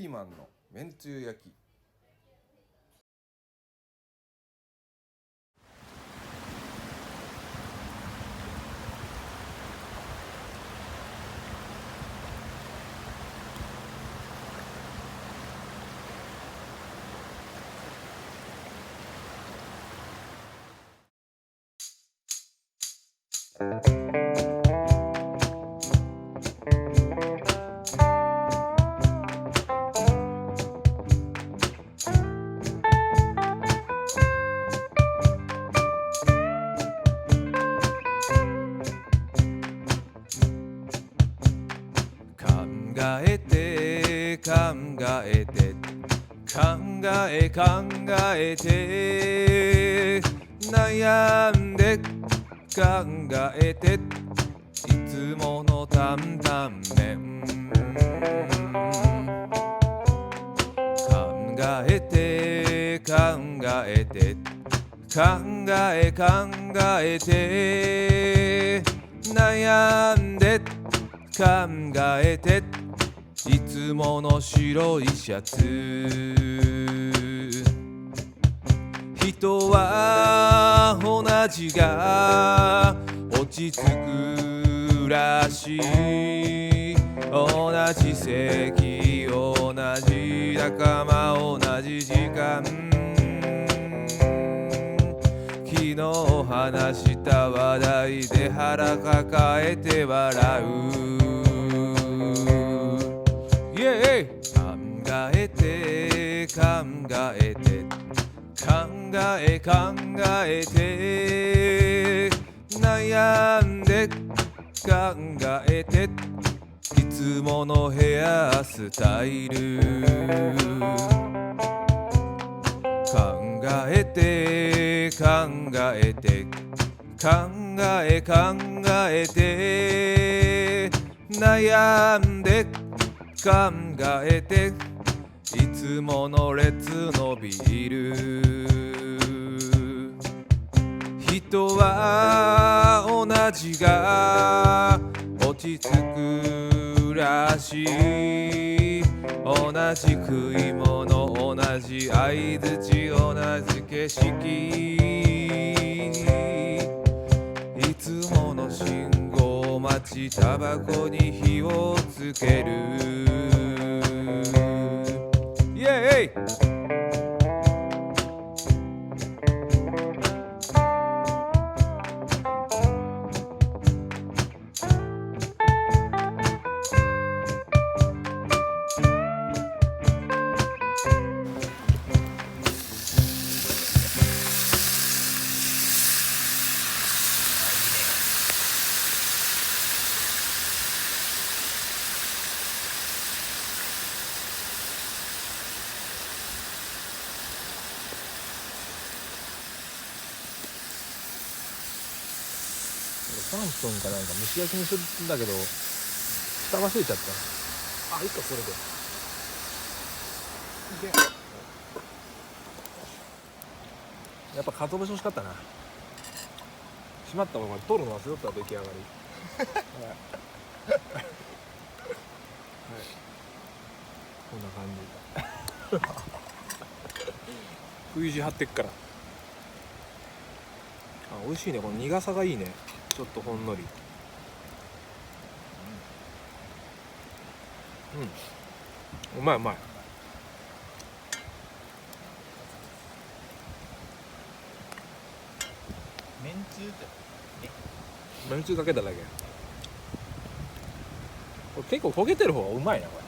ピーマンのめんつゆ焼き。考えて考えて考えて悩んで考えていつもの担々麺考えて考えて考えて悩んで考えていつもの白いシャツ人は同じが落ち着くらしい同じ席同じ仲間同じ時間昨日話した話題で腹抱えて笑う考えて考えて考えて悩んで考えていつものヘアスタイル考えて考えて考えて悩んで考えていつもの列のビール人は同じが落ち着くらしい同じ食い物同じ相槌同じ景色いつもの信号待ちタバコに火をつけるイエーイ3分かなんか蒸し焼きにするんだけど蓋忘れちゃったあ、いいかそれでいけやっぱ鰹節欲しかったなしまった俺これ取るの忘れとった出来上がりはい、こんな感じ冬地張ってっからあ、美味しいねこの苦さがいいねちょっとほんのりうまいうまいめんつゆってめんつゆかけただけこれ結構焦げてる方がうまいなこれ